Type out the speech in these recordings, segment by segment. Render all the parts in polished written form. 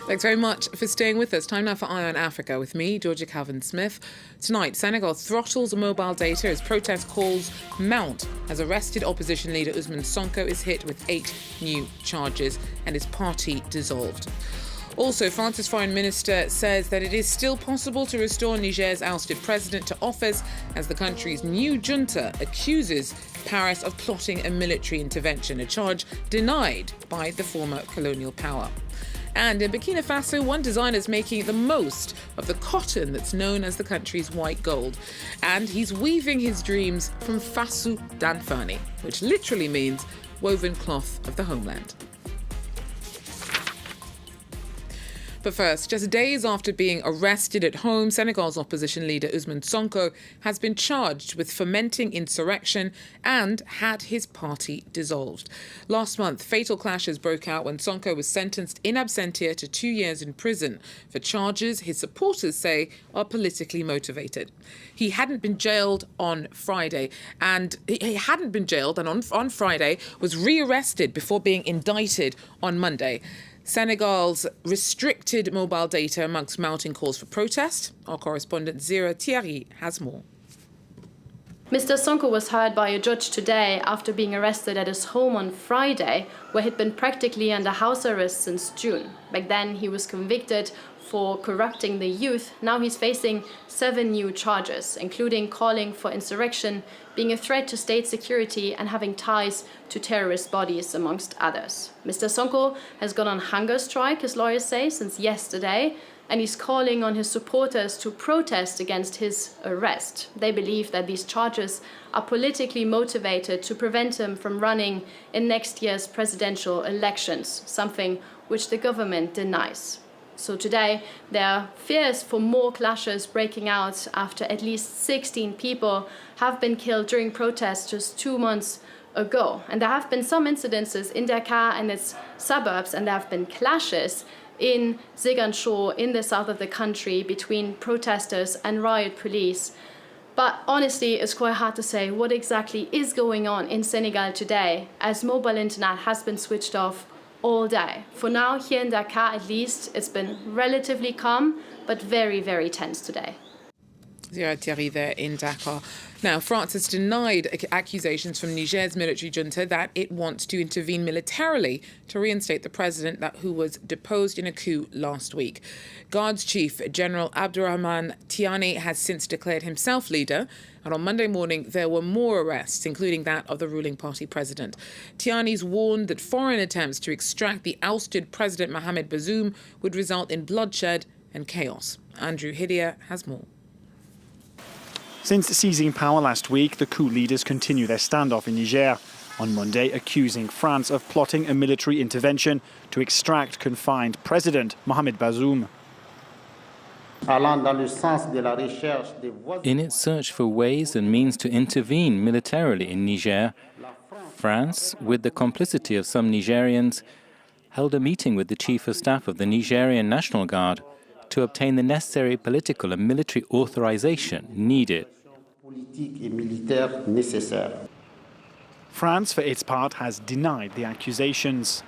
Thanks very much for staying with us. Time now for Eye on Africa with me, Georgia Calvin-Smith. Tonight, Senegal throttles mobile data as protest calls mount as arrested opposition leader Ousmane Sonko is hit with 8 new charges and his party dissolved. Also, France's foreign minister says that it is still possible to restore Niger's ousted president to office as the country's new junta accuses Paris of plotting a military intervention, a charge denied by the former colonial power. And in Burkina Faso, one designer is making the most of the cotton that's known as the country's white gold. And he's weaving his dreams from fasu danfani, which literally means woven cloth of the homeland. But first, just days after being arrested at home, Senegal's opposition leader Ousmane Sonko has been charged with fomenting insurrection and had his party dissolved. Last month, fatal clashes broke out when Sonko was sentenced in absentia to 2 years in prison for charges his supporters say are politically motivated. He hadn't been jailed on Friday, and on Friday was rearrested before being indicted on Monday. Senegal's restricted mobile data amongst mounting calls for protest. Our correspondent Zira Thierry has more. Mr. Sonko was heard by a judge today after being arrested at his home on Friday, where he'd been practically under house arrest since June. Back then, he was convicted for corrupting the youth. Now he's facing 7 new charges, including calling for insurrection, being a threat to state security, and having ties to terrorist bodies, amongst others. Mr. Sonko has gone on hunger strike, his lawyers say, since yesterday, and he's calling on his supporters to protest against his arrest. They believe that these charges are politically motivated to prevent him from running in next year's presidential elections, something which the government denies. So today, there are fears for more clashes breaking out after at least 16 people have been killed during protests just 2 months ago. And there have been some incidences in Dakar and its suburbs, and there have been clashes in Ziguinchor in the south of the country between protesters and riot police. But honestly, it's quite hard to say what exactly is going on in Senegal today, as mobile internet has been switched off all day. For now, here in Dakar at least, it's been relatively calm, but very, very tense today. Zira Thierry there in Dakar. Now, France has denied accusations from Niger's military junta that it wants to intervene militarily to reinstate the president who was deposed in a coup last week. Guards Chief General Abdourahmane Tiani has since declared himself leader, and on Monday morning there were more arrests, including that of the ruling party president. Tiani's warned that foreign attempts to extract the ousted President Mohamed Bazoum would result in bloodshed and chaos. Andrew Hidia has more. Since seizing power last week, the coup leaders continue their standoff in Niger, on Monday accusing France of plotting a military intervention to extract confined President Mohamed Bazoum. In its search for ways and means to intervene militarily in Niger, France, with the complicity of some Nigerians, held a meeting with the Chief of Staff of the Nigerian National Guard to obtain the necessary political and military authorization needed. France, for its part, has denied the accusations.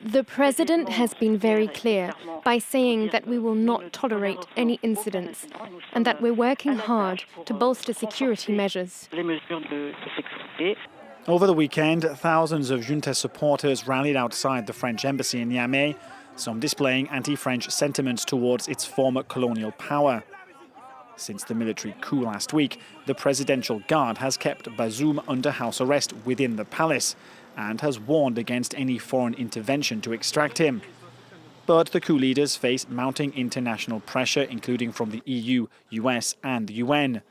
The president has been very clear by saying that we will not tolerate any incidents and that we're working hard to bolster security measures. Over the weekend, thousands of junta supporters rallied outside the French embassy in Niamey, some displaying anti-French sentiments towards its former colonial power. Since the military coup last week, the presidential guard has kept Bazoum under house arrest within the palace and has warned against any foreign intervention to extract him. But the coup leaders face mounting international pressure, including from the EU, US and the UN.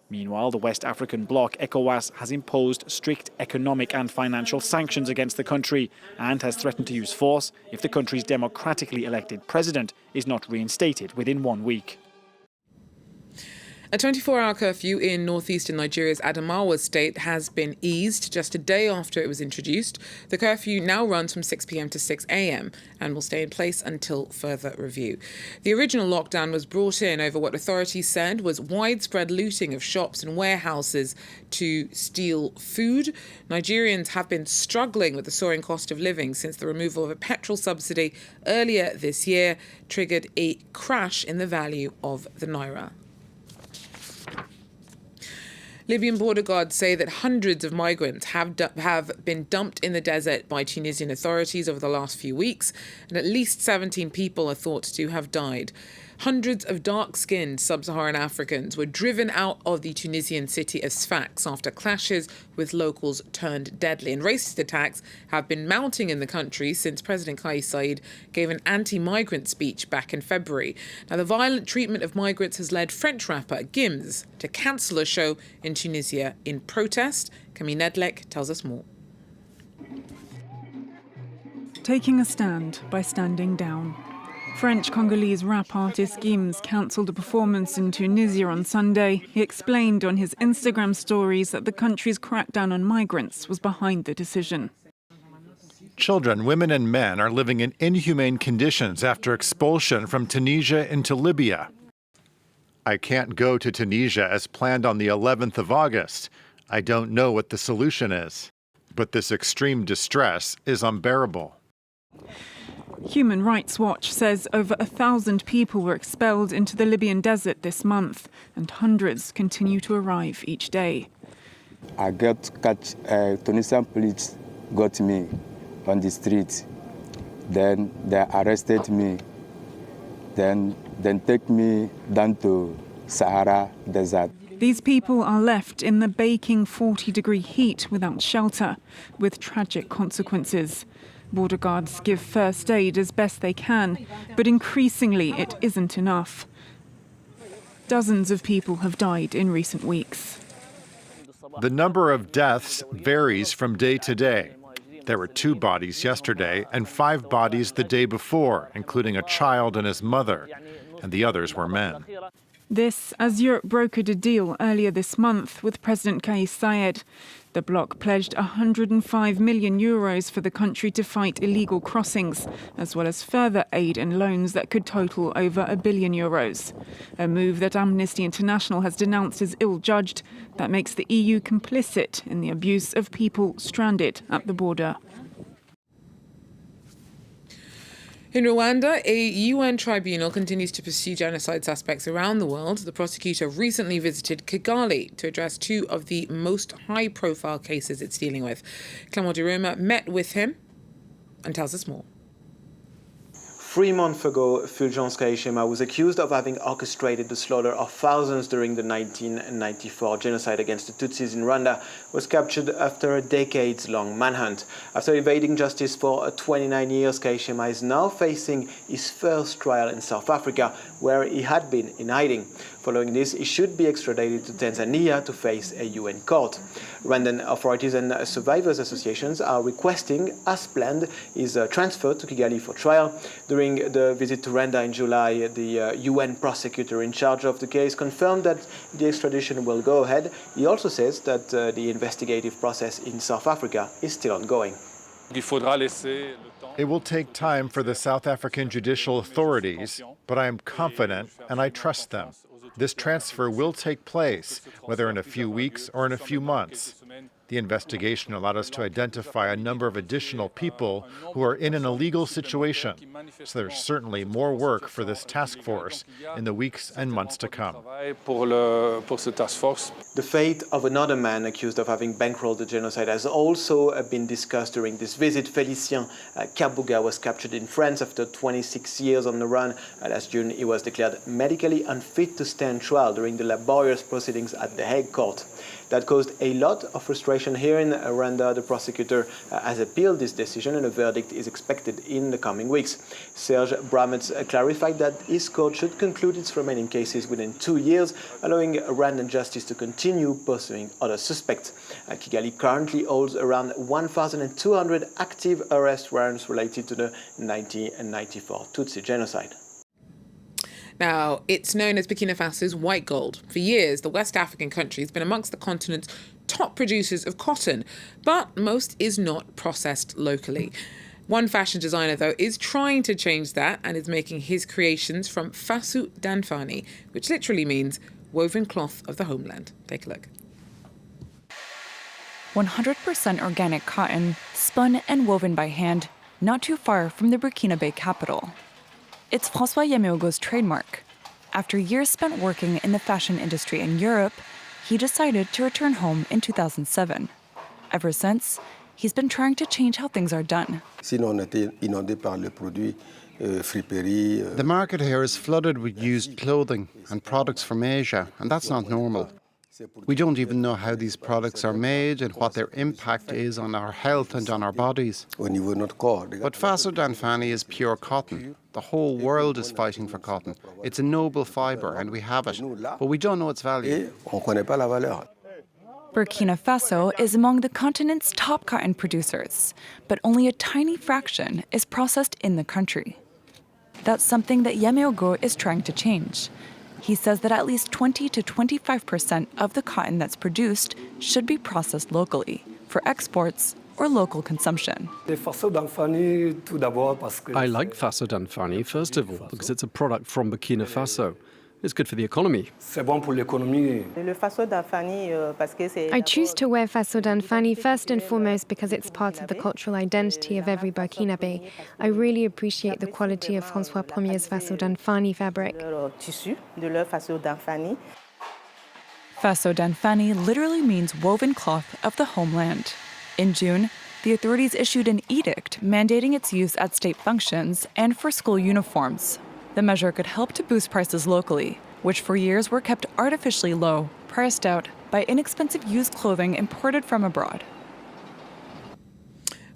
Meanwhile, the West African bloc, ECOWAS, has imposed strict economic and financial sanctions against the country and has threatened to use force if the country's democratically elected president is not reinstated within 1 week. A 24-hour curfew in northeastern Nigeria's Adamawa state has been eased just a day after it was introduced. The curfew now runs from 6 p.m. to 6 a.m. and will stay in place until further review. The original lockdown was brought in over what authorities said was widespread looting of shops and warehouses to steal food. Nigerians have been struggling with the soaring cost of living since the removal of a petrol subsidy earlier this year triggered a crash in the value of the naira. Libyan border guards say that hundreds of migrants have been dumped in the desert by Tunisian authorities over the last few weeks, and at least 17 people are thought to have died. Hundreds of dark-skinned sub-Saharan Africans were driven out of the Tunisian city of Sfax after clashes with locals turned deadly. And racist attacks have been mounting in the country since President Kais Saied gave an anti-migrant speech back in February. Now, the violent treatment of migrants has led French rapper Gims to cancel a show in Tunisia in protest. Camille Nedlek tells us more. Taking a stand by standing down. French-Congolese rap artist Gims cancelled a performance in Tunisia on Sunday. He explained on his Instagram stories that the country's crackdown on migrants was behind the decision. Children, women and men are living in inhumane conditions after expulsion from Tunisia into Libya. I can't go to Tunisia as planned on the 11th of August. I don't know what the solution is. But this extreme distress is unbearable. Human Rights Watch says over 1,000 people were expelled into the Libyan desert this month, and hundreds continue to arrive each day. I got catch. Tunisian police got me on the street. Then they arrested me. Then take me down to Sahara Desert. These people are left in the baking 40-degree heat without shelter, with tragic consequences. Border guards give first aid as best they can, but increasingly it isn't enough. Dozens of people have died in recent weeks. The number of deaths varies from day to day. There were 2 bodies yesterday and 5 bodies the day before, including a child and his mother, and the others were men. This as Europe brokered a deal earlier this month with President Kais Saied. The bloc pledged €105 million for the country to fight illegal crossings, as well as further aid and loans that could total over €1 billion. A move that Amnesty International has denounced as ill-judged, that makes the EU complicit in the abuse of people stranded at the border. In Rwanda, a UN tribunal continues to pursue genocide suspects around the world. The prosecutor recently visited Kigali to address 2 of the most high-profile cases it's dealing with. Clément Duroma met with him and tells us more. 3 months ago, Fulgence Kayishema was accused of having orchestrated the slaughter of thousands during the 1994 genocide against the Tutsis in Rwanda, was captured after a decades-long manhunt. After evading justice for 29 years, Kayishema is now facing his first trial in South Africa, where he had been in hiding. Following this, he should be extradited to Tanzania to face a UN court. Rwandan authorities and survivors associations are requesting, as planned, his transfer to Kigali for trial. During the visit to Rwanda in July, the UN prosecutor in charge of the case confirmed that the extradition will go ahead. He also says that the investigative process in South Africa is still ongoing. It will take time for the South African judicial authorities, but I am confident and I trust them. This transfer will take place, whether in a few weeks or in a few months. The investigation allowed us to identify a number of additional people who are in an illegal situation, so there's certainly more work for this task force in the weeks and months to come. The fate of another man accused of having bankrolled the genocide has also been discussed during this visit. Félicien Kabuga was captured in France after 26 years on the run. Last June, he was declared medically unfit to stand trial during the laborious proceedings at the Hague court. That caused a lot of frustration here in Rwanda. The prosecutor has appealed this decision and a verdict is expected in the coming weeks. Serge Bramets clarified that his court should conclude its remaining cases within 2 years, allowing Rwandan justice to continue pursuing other suspects. Kigali currently holds around 1,200 active arrest warrants related to the 1994 Tutsi genocide. Now, it's known as Burkina Faso's white gold. For years, the West African country has been amongst the continent's top producers of cotton, but most is not processed locally. One fashion designer, though, is trying to change that and is making his creations from fasu danfani, which literally means woven cloth of the homeland. Take a look. 100% organic cotton, spun and woven by hand, not too far from the Burkinabe capital. It's François Yameogo's trademark. After years spent working in the fashion industry in Europe, he decided to return home in 2007. Ever since, he's been trying to change how things are done. The market here is flooded with used clothing and products from Asia, and that's not normal. We don't even know how these products are made and what their impact is on our health and on our bodies. But fasu danfani is pure cotton. The whole world is fighting for cotton. It's a noble fibre, and we have it, but we don't know its value. Burkina Faso is among the continent's top cotton producers, but only a tiny fraction is processed in the country. That's something that Yameogo is trying to change. He says that at least 20 to 25% of the cotton that's produced should be processed locally for exports or local consumption. I like fasu danfani, first of all, because it's a product from Burkina Faso. It's good for the economy. I choose to wear fasu danfani first and foremost because it's part of the cultural identity of every Burkinabe. I really appreciate the quality of François I's fasu danfani fabric. Fasu danfani literally means woven cloth of the homeland. In June, the authorities issued an edict mandating its use at state functions and for school uniforms. The measure could help to boost prices locally, which for years were kept artificially low, priced out by inexpensive used clothing imported from abroad.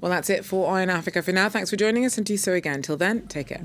Well, that's it for Eye on Africa for now. Thanks for joining us, and do so again. Till then, take care.